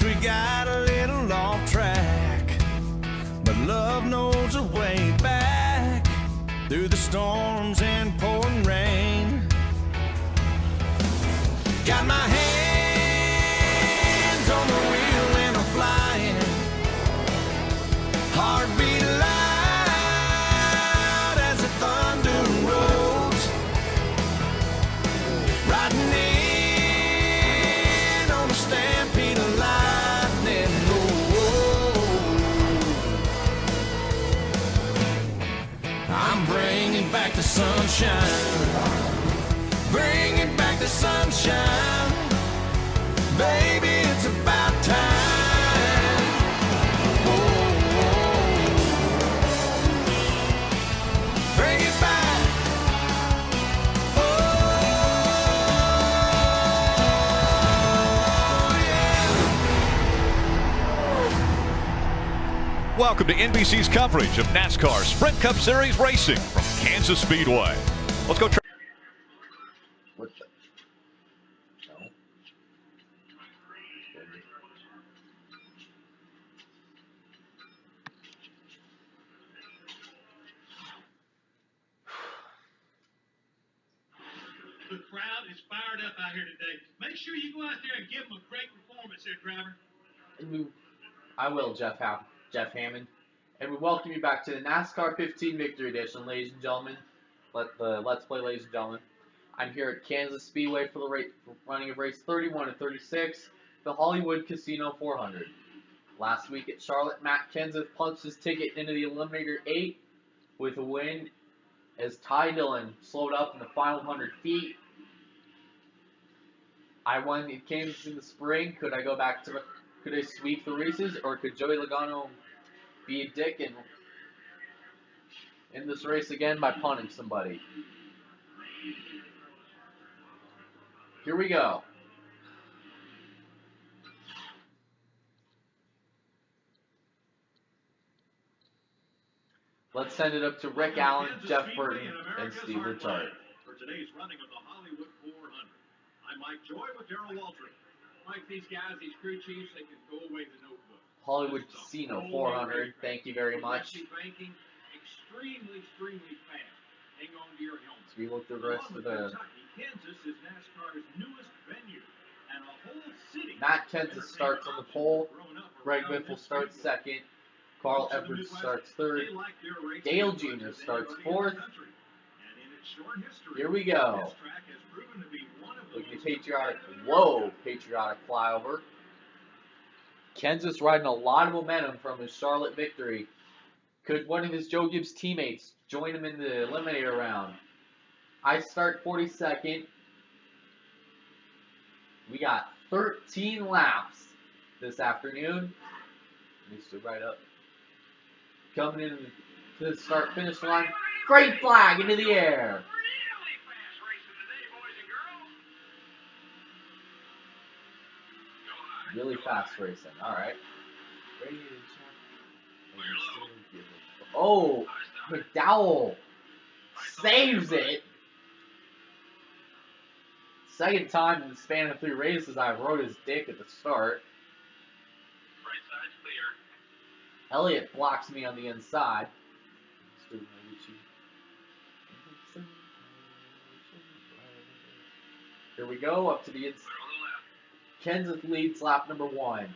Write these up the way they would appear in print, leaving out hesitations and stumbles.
we got a little off track, but love knows a way back through the storms and pouring rain. Got my hands on the wheel and I'm flying, heartbeat loud as the thunder rolls, riding in on a stampede of lightning. I'm bringing back the sunshine, bringing back the sunshine, baby, it's about time. Whoa, whoa. Bring it back. Oh, yeah. Welcome to NBC's coverage of NASCAR Sprint Cup Series racing from Kansas Speedway. Let's go. What the? No. The crowd is fired up out here today. Make sure you go out there and give them a great performance there, driver. I will, Jeff Hammond. And we welcome you back to the NASCAR 15 Victory Edition, ladies and gentlemen. Let's play, ladies and gentlemen. I'm here at Kansas Speedway for the running of race 31 and 36, the Hollywood Casino 400. Last week at Charlotte, Matt Kenseth punched his ticket into the Eliminator 8 with a win as Ty Dillon slowed up in the final 100 feet. I won at Kansas in the spring. Could I sweep the races, or could Joey Logano be a dick and in this race again by punting somebody? Here we go. Let's send it up to Rick Allen, Jeff Burton, and Steve Richard. For today's running of the Hollywood 400, I'm Mike Joy with Darrell Waltrip. Mike, these guys, these crew chiefs, they can go away the notebook. Hollywood Casino 400. Thank you very much. Banking extremely fast. Hang on to your helmet. So we look at the rest of the. Kansas is NASCAR's newest venue, and a whole city. Matt Kenseth starts on the pole. Greg Biffle starts second. Carl Edwards starts third. Dale Jr. starts fourth. Here we go. Look at the patriotic flyover. Kenseth's riding a lot of momentum from his Charlotte victory. Could one of his Joe Gibbs teammates join him in the Eliminator round? I start 42nd. We got 13 laps this afternoon. Let me stood right up. Coming in to the start-finish line. Great flag into the air. Really fast racing. All right. Oh, McDowell saves it. Second time in the span of 3 races I rode his dick at the start. Right side's clear. Elliott blocks me on the inside. Here we go, up to the inside. Kenseth leads lap number 1. That's it,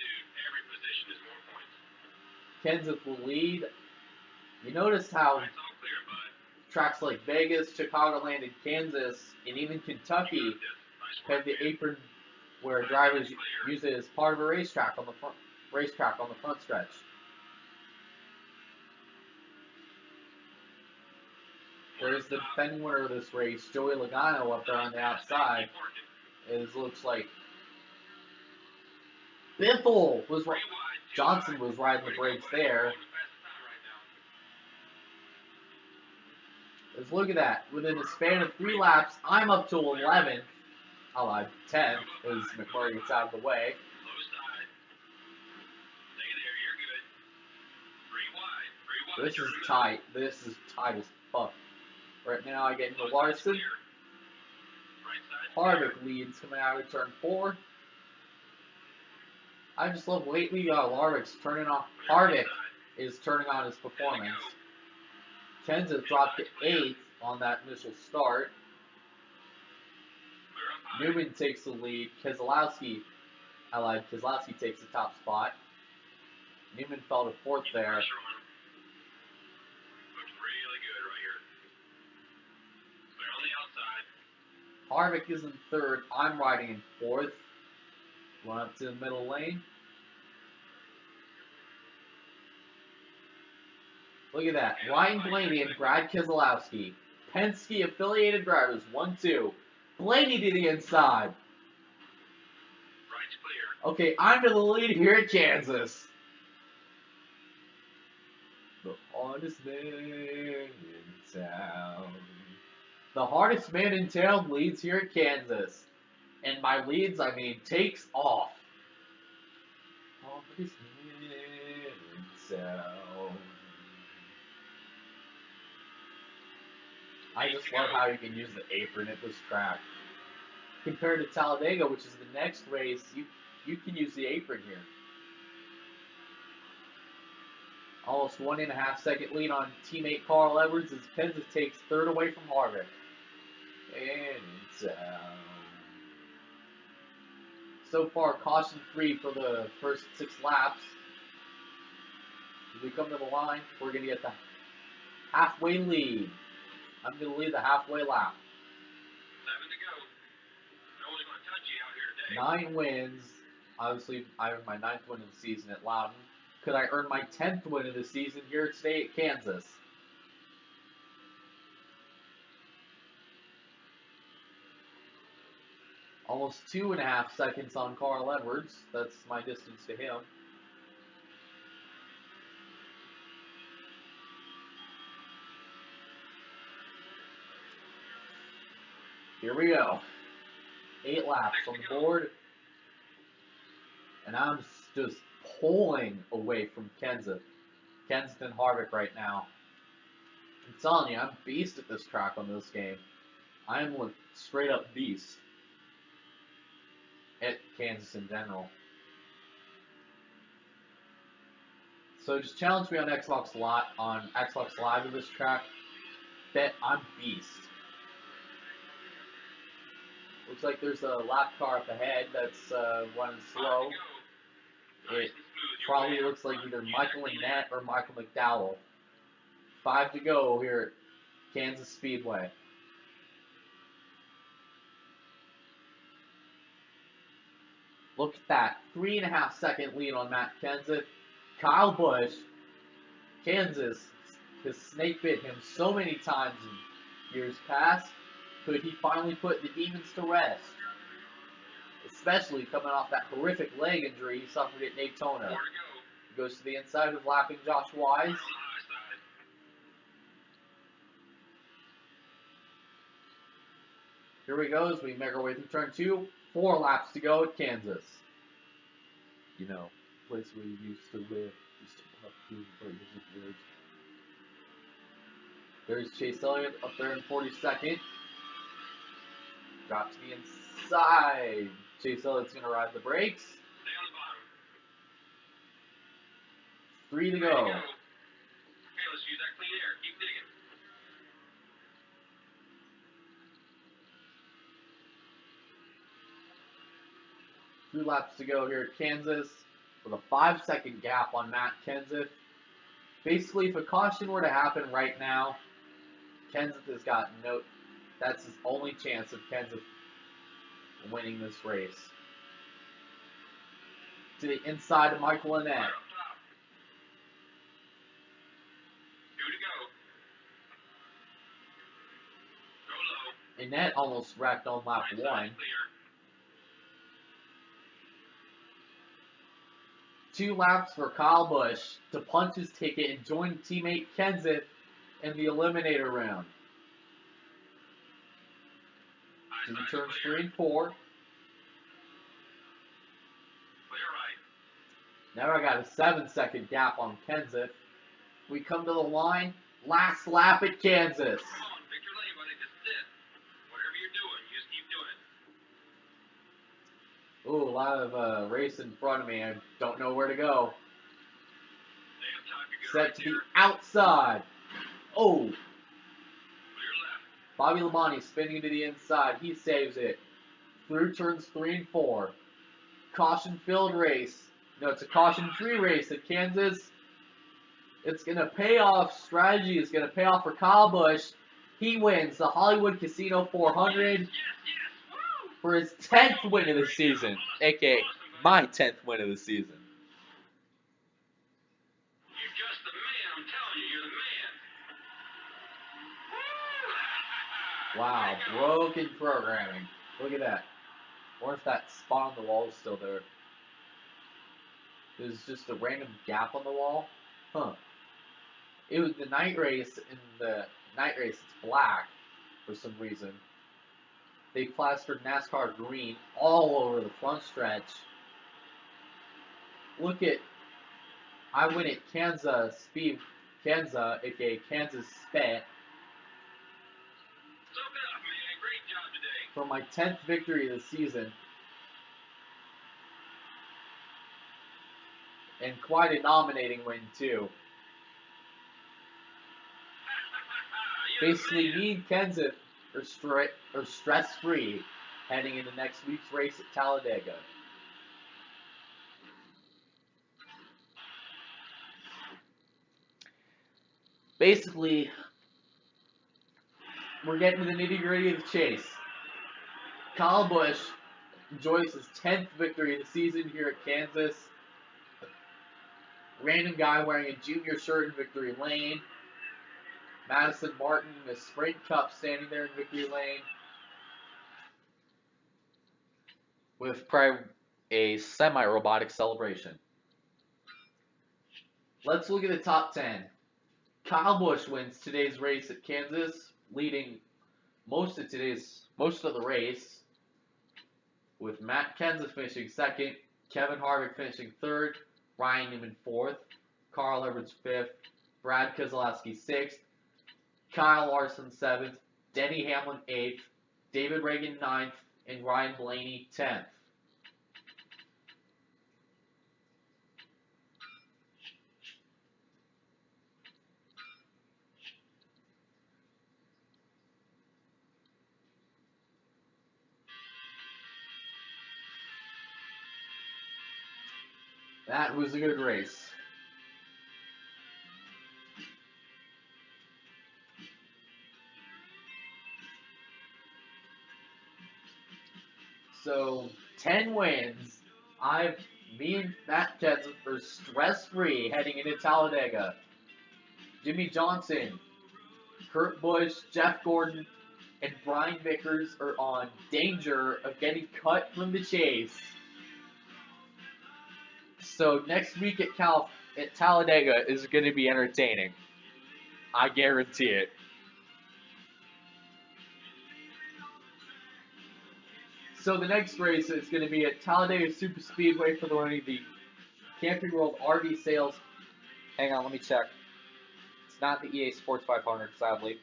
dude. Every position is more points. Kenseth will lead. You notice how It's all clear, bud. tracks like Vegas, Chicagoland, and Kansas, and even Kentucky have the apron where drivers use it as part of a racetrack on the front stretch. There's the defending winner of this race, Joey Logano, up there on the outside. It looks like Biffle was right. Johnson was riding the brakes there. Let's look at that. Within a span of 3 laps, I'm up to 11th. I lied, 10th, as McMurray gets out of the way. This is tight. This is tight as fuck. Right now I get into Larson. Harvick leads coming out of turn 4. I just love lately Larvick's turning off. Harvick is turning on his performance. Kenseth dropped to 8th on that initial start. Newman takes the lead. Keselowski takes the top spot. Newman fell to 4th there. Looks really good right here. They're on the outside. Harvick is in 3rd. I'm riding in 4th. Going up to the middle lane. Look at that. Ryan Blaney and Brad Keselowski. Penske affiliated drivers. 1-2. Blaney to the inside. Right's clear. Okay, I'm to the lead here at Kansas. The hardest man in town. The hardest man in town leads here at Kansas. And by leads, I mean takes off. Hardest man in town. I just love how you can use the apron at this track. Compared to Talladega, which is the next race, you can use the apron here. Almost 1.5 second lead on teammate Carl Edwards as Kenseth takes 3rd away from Harvick. And so far, caution free for the first 6 laps. As we come to the line, we're going to get the halfway lead. I'm going to lead the halfway lap. 7 to go. No one's going to touch you out here today. 9 wins. Obviously, I earned my 9th win of the season at Loudon. Could I earn my 10th win of the season here today at Kansas? Almost 2.5 seconds on Carl Edwards. That's my distance to him. Here we go. 8 laps on the board. And I'm just pulling away from Kenseth and Harvick right now. I'm telling you, I'm beast at this track on this game. I am a straight up beast at Kansas in general. So just challenge me on Xbox Live of this track. Bet I'm beast. Looks like there's a lap car up ahead that's running slow. It probably looks like either Michael Annette or Michael McDowell. 5 to go here at Kansas Speedway. Look at that. 3.5 second lead on Matt Kenseth. Kyle Busch, Kansas, has snake bit him so many times in years past. Could he finally put the demons to rest? Especially coming off that horrific leg injury he suffered at Daytona. He goes to the inside with lapping Josh Wise. Here we go as we make our way through turn 2. 4 laps to go at Kansas. You know, place where you used to live. Used to love to play music words. There's Chase Elliott up there in 42nd. Drop to the inside. Chase Elliott's going to ride the brakes. 3 to go. Okay, let's use that clean air. Keep digging. 2 laps to go here at Kansas with a 5-second gap on Matt Kenseth. Basically, if a caution were to happen right now, Kenseth has got no... That's his only chance of Kenseth winning this race. To the inside of Michael Annette. Right up top. 2 to go. Go low. Annette almost wrecked on lap Right 1. side clear. 2 laps for Kyle Busch to punch his ticket and join teammate Kenseth in the eliminator round. To the turns 3 and 4. Clear right. Now I got a 7-second gap on Kenseth. We come to the line. Last lap at Kansas. Come on, pick your lane, buddy. Just sit. Whatever you're doing, you just keep doing Ooh, a lot of race in front of me. I don't know where to go. Set to the outside. Oh. Bobby Labonte spinning to the inside. He saves it. Through turns 3 and 4. Caution-filled race. No, it's a caution-free race at Kansas. It's going to pay off. Strategy is going to pay off for Kyle Busch. He wins the Hollywood Casino 400 for his 10th win of the season, a.k.a. my 10th win of the season. You're just the man. I'm telling you, you're the man. Wow, broken programming. Look at that. I wonder if that spot on the wall is still there. There's just a random gap on the wall. Huh. It was the night race. In the night race, it's black for some reason. They plastered NASCAR green all over the front stretch. Look at, I win at Kansas, aka Kansas Spet, Soak it up, man. Great job today. for my 10th victory of the season. And quite a dominating win, too. Basically, me and Kansas are stress-free heading into next week's race at Talladega. Basically, we're getting to the nitty-gritty of the chase. Kyle Busch enjoys his 10th victory of the season here at Kansas. Random guy wearing a junior shirt in victory lane. Madison Martin in the Sprint Cup standing there in victory lane. With probably a semi-robotic celebration. Let's look at the top 10. Kyle Busch wins today's race at Kansas, leading most of the race, with Matt Kenseth finishing second, Kevin Harvick finishing third, Ryan Newman fourth, Carl Edwards fifth, Brad Keselowski sixth, Kyle Larson seventh, Denny Hamlin eighth, David Reagan ninth, and Ryan Blaney 10th. That was a good race. So, 10 wins. Me and Matt Kenseth are stress-free heading into Talladega. Jimmy Johnson, Kurt Busch, Jeff Gordon, and Brian Vickers are on danger of getting cut from the chase. So next week at Talladega is going to be entertaining. I guarantee it. So the next race is going to be at Talladega Super Speedway for the winning the Camping World RV Sales. Hang on, let me check. It's not the EA Sports 500, sadly.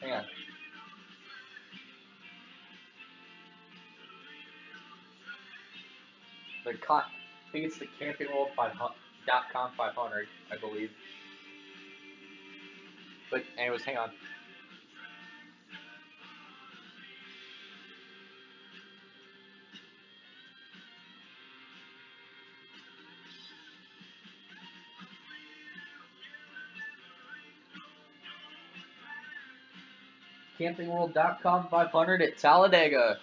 Hang on. I think it's the CampingWorld.com 500, I believe. But anyways, hang on. CampingWorld.com 500 at Talladega.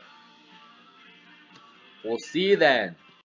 We'll see you then.